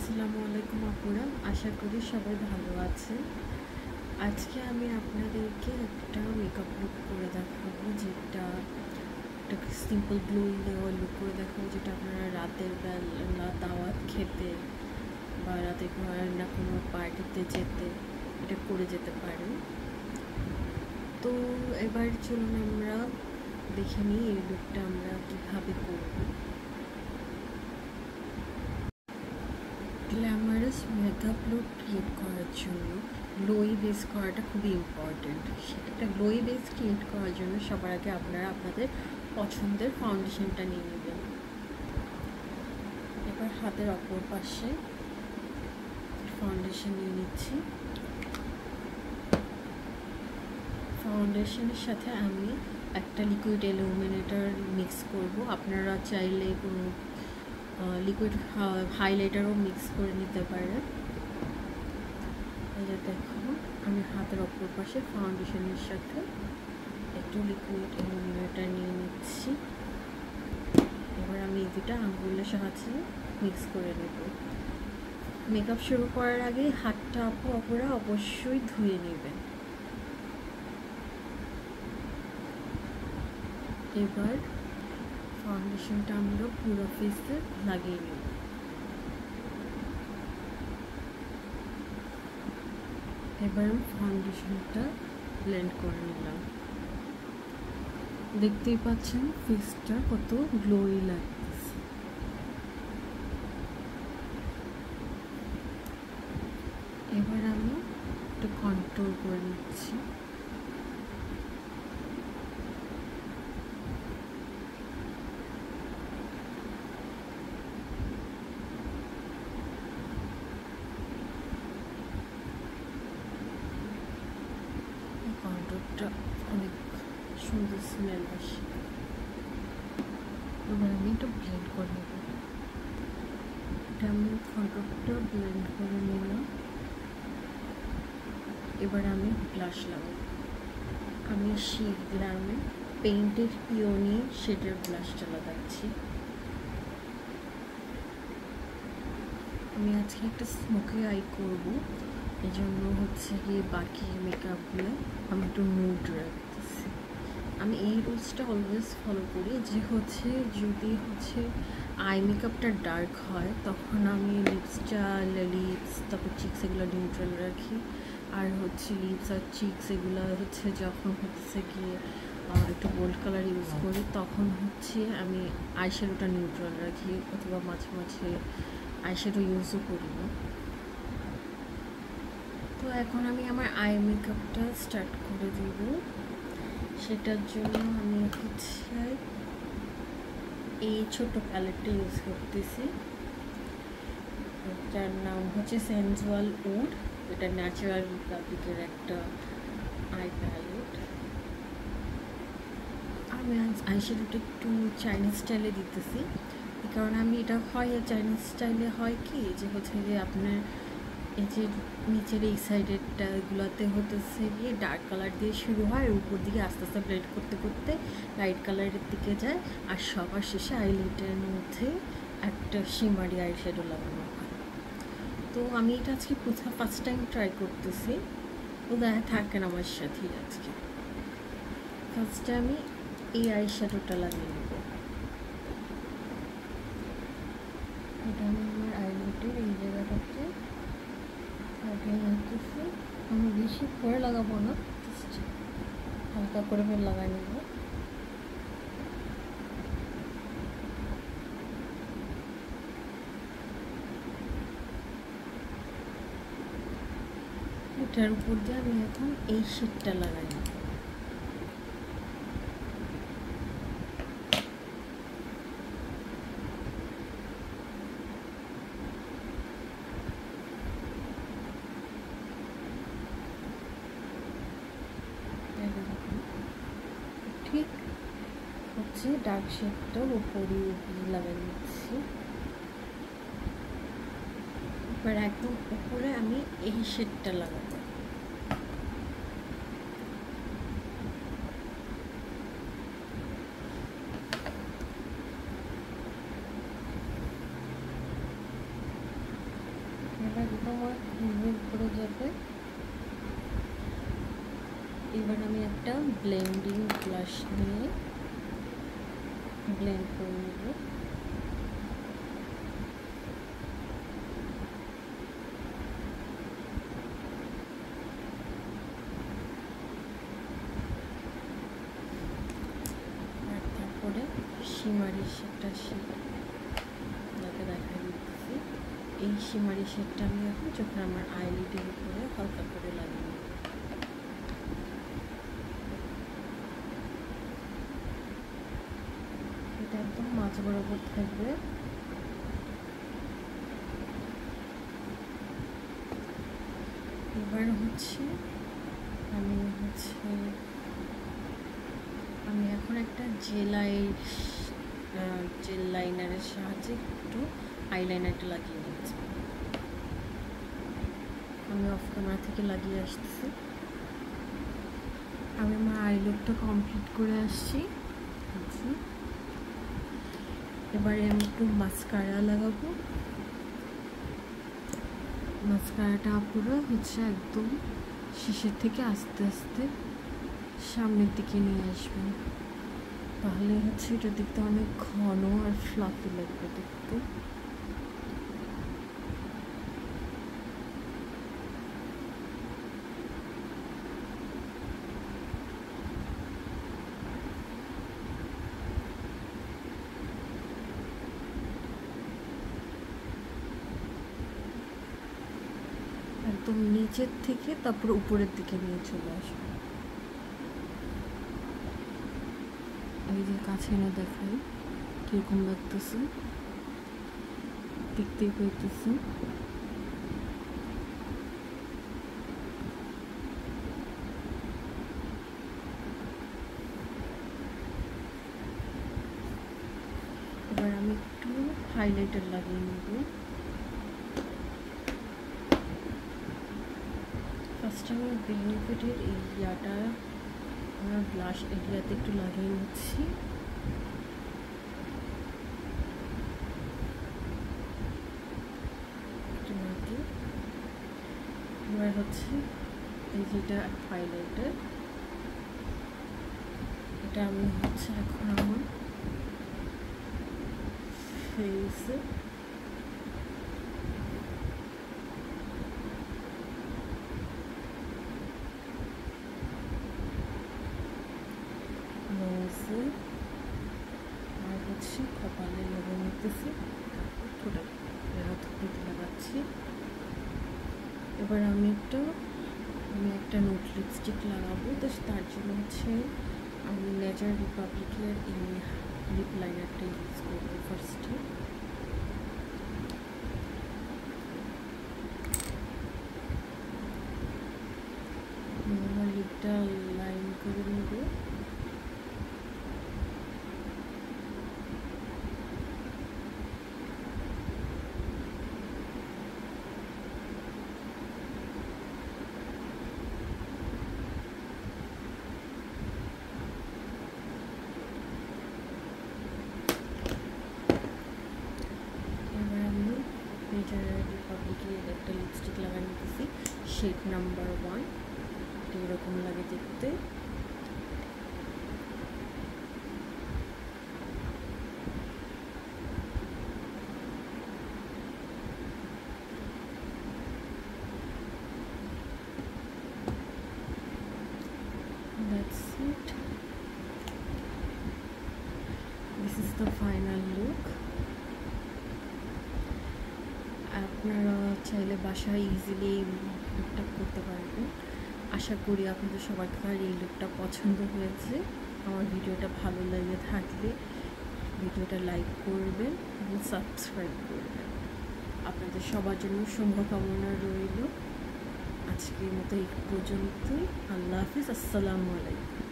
আসসালামু আলাইকুম আপুরা, আশা করি সবাই ভালো আছেন। আজকে আমি আপনাদেরকে একটা মেকআপ লুক করে দেখাবো, যেটা একটা সিম্পল গ্লোয়িং দেওয়ার লুক করে দেখাবো, যেটা আপনারা রাতের বেলা দাওয়াত খেতে বা রাতে না কোনো পার্টিতে যেতে এটা করে যেতে পারেন। তো এবার চলুন আমরা দেখে নিই এই লুকটা আমরা কীভাবে করবো। গ্ল্যামারাস মেকআপ লুক ক্রিয়েট করার জন্য গ্লোই বেস করাটা খুবই ইম্পর্টেন্ট। একটা গ্লোই বেস ক্রিয়েট করার জন্য সবার আগে আপনারা আপনাদের পছন্দের ফাউন্ডেশনটা নিয়ে নেবেন। এবার হাতের অপর পাশে ফাউন্ডেশন নিয়ে নিচ্ছি। ফাউন্ডেশনের সাথে আমি একটা লিকুইড ইলুমিনেটর মিক্স করব। আপনারা চাইলে কোনো লিকুইড হাইলাইটারও মিক্স করে নিতে পারেন। এই যে দেখো, আমি হাতের অপর পাশে ফাউন্ডেশনের সাথে একটু লিকুইড ইলুমিনেটর নিয়ে নিচ্ছি। এবার আমি এই দুটা আঙ্গুলের সাহায্যে মিক্স করে নেব। মেকআপ শুরু করার আগে হাতটা আপুরা অবশ্যই ধুয়ে নেবেন। এবার ফাউন্ডেশনটা আমরা পুরো ফেসে লাগিয়ে নেব। এবার ফাউন্ডেশনটা ব্লেন্ড করে নিলাম। দেখতেই পাচ্ছেন ফেসটা কত গ্লোই লাগতেছে। এবার আমি একটু কন্ট্রোল করে নিচ্ছি। কন্ট্রোলটা অনেক সুন্দর স্মেল আসে। এবার আমি একটু ব্লেন্ড করে নেব। এটা আমি কন্ট্রোলটা ব্লেন্ড করে নিলাম। এবার আমি ব্লাশ লাগাবো। আমি শিট গ্লামে পেইন্টেড পিওনি শেডের ব্লাশটা লাগাচ্ছি। আমি আজকে একটা স্মোকি আই করবো, এই জন্য হচ্ছে গিয়ে বাকি মেকআপগুলো আমি একটু নুড রাখতেছি। আমি এই রুলসটা অলওয়েজ ফলো করি যে হচ্ছে যদি হচ্ছে আই মেকআপটা ডার্ক হয় তখন আমি লিপস তারপর চিক্স এগুলো নিউট্রাল রাখি। আর হচ্ছে লিপস আর চিক্স এগুলো হচ্ছে যখন হচ্ছে গিয়ে একটু গোল্ড কালার ইউজ করি তখন হচ্ছে আমি আইশ্যাডোটা নিউট্রাল রাখি, অথবা মাঝে মাঝে আইশ্যাডো ইউজও করি না। তো এখন আমি আমার আই মেকআপটা স্টার্ট করে দেব। সেটার জন্য আমি হচ্ছে এই ছোট প্যালেটটা ইউজ করতেছি। এটার নাম হচ্ছে সেন্সুয়াল উড। এটা ন্যাচারাল রিপাবলিকের একটা আই প্যালেট। আমি আইশ্যাডোটা একটু চাইনিজ স্টাইলে দিতেছি, কারণ আমি এটা হয় চাইনিজ স্টাইলে হয় কি যে হচ্ছে যে আপনার এই যে নিচের এই সাইডেরটাগুলোতে হতেছে গিয়ে ডার্ক কালার দিয়ে শুরু হয়, আর উপর দিকে আস্তে আস্তে ব্লেন্ড করতে করতে লাইট কালারের দিকে যায়, আর সবার শেষে আইলাইটারের মধ্যে একটা শিমারি আই শ্যাডো লাগানো হয়। তো আমি এটা আজকে ফার্স্ট টাইম ট্রাই করতেছি, তো দেখা থাকেন আমার সাথেই। আজকে ফার্স্টে আমি এই আই শ্যাডোটা লাগিয়ে নেব। এটা আমি আমার আইলাইটের এই জায়গাটাতে লাগিয়ে নিতেছি। আমি বেশি করে লাগাবো না, হালকা করে লাগাই নেব। এটার উপর দিয়ে আমি এখন এই শেডটা লাগাই নেব। ঠিক হচ্ছে ডার্ক শেডটা উপরে লাগাই নিচ্ছি। এবার একদম উপরে আমি এই শেডটা লাগাবো। একদম আর ক্রিমের উপরে যাবে। এবার আমি একটা ব্লেন্ডিং ব্রাশ নিয়ে ব্লেন্ড করে নেব। আর তারপরে শিমারি শেডটা আপনাকে দেখা দিচ্ছি। এই শিমারি শেডটা আমি এখন যখন আমার আইলিডের উপরে হালকা করে লাগিয়ে নেব। এটা একদম মাঝ বরাবর থাকবে। এবার হচ্ছে আমি এখন একটা জেল লাইনারের সাহায্যে একটু আইলাইনারটা লাগিয়ে নিচ্ছি। আমি অফ ক্যামেরা থেকে লাগিয়ে আসতেছি। আমি আমার আই লুকটা কমপ্লিট করে আসছি। এবারে আমি একটু মাস্কারা লাগাবো। মাস্কারাটা পুরো একদম শেষের থেকে আস্তে আস্তে সামনের দিকে নিয়ে আসবেন, তাহলে এটা দেখতে অনেক ঘন আর ফ্লাফি লাগবে দেখতে। একদম নিচের থেকে তারপর উপরের দিকে নিয়ে চলে আসবে। এই যে কাছে এনে দেখাই কিরকম লাগতেছে, দেখতেই পাইতেছে। এবার আমি একটু হাইলাইটার লাগিয়ে নেব। ফার্স্ট আমি বেনিফিটের এই ইয়াটা আমার ব্লাশ এরিয়াতে একটু লাগিয়ে নিচ্ছি। এবার এই যেটা হাইলাইটার, এটা আমি এখন আমার ফেসে নোজে আর কপালে লাগিয়ে নিতেছি, ঠোঁটে লাগাচ্ছি। এবার আমি একটা নোট লিপস্টিক লাগাবো। তো তার জন্য আমি নেচার রিপাবলিকের এই লিপ লাইনারটা ইউজ করবো ফার্স্টে। আমার লিপটা লাইন করে নেব। নেচার রিপাবলিকের একটা লিপস্টিক লাগাই নিতেছি, শেড নাম্বার 1। এরকম লাগে দেখতে। That's it. This is the final look. আপনারা চাইলে বাসায় ইজিলি লুকটা করতে পারবেন। আশা করি আপনাদের সবার এই লুকটা পছন্দ হয়েছে। আমার ভিডিওটা ভালো লেগে থাকলে ভিডিওটা লাইক করবেন এবং সাবস্ক্রাইব করবেন। আপনাদের সবার জন্য শুভকামনা রইল। আজকের মতো এই পর্যন্তই। আল্লাহ হাফিজ। আসসালামু আলাইকুম।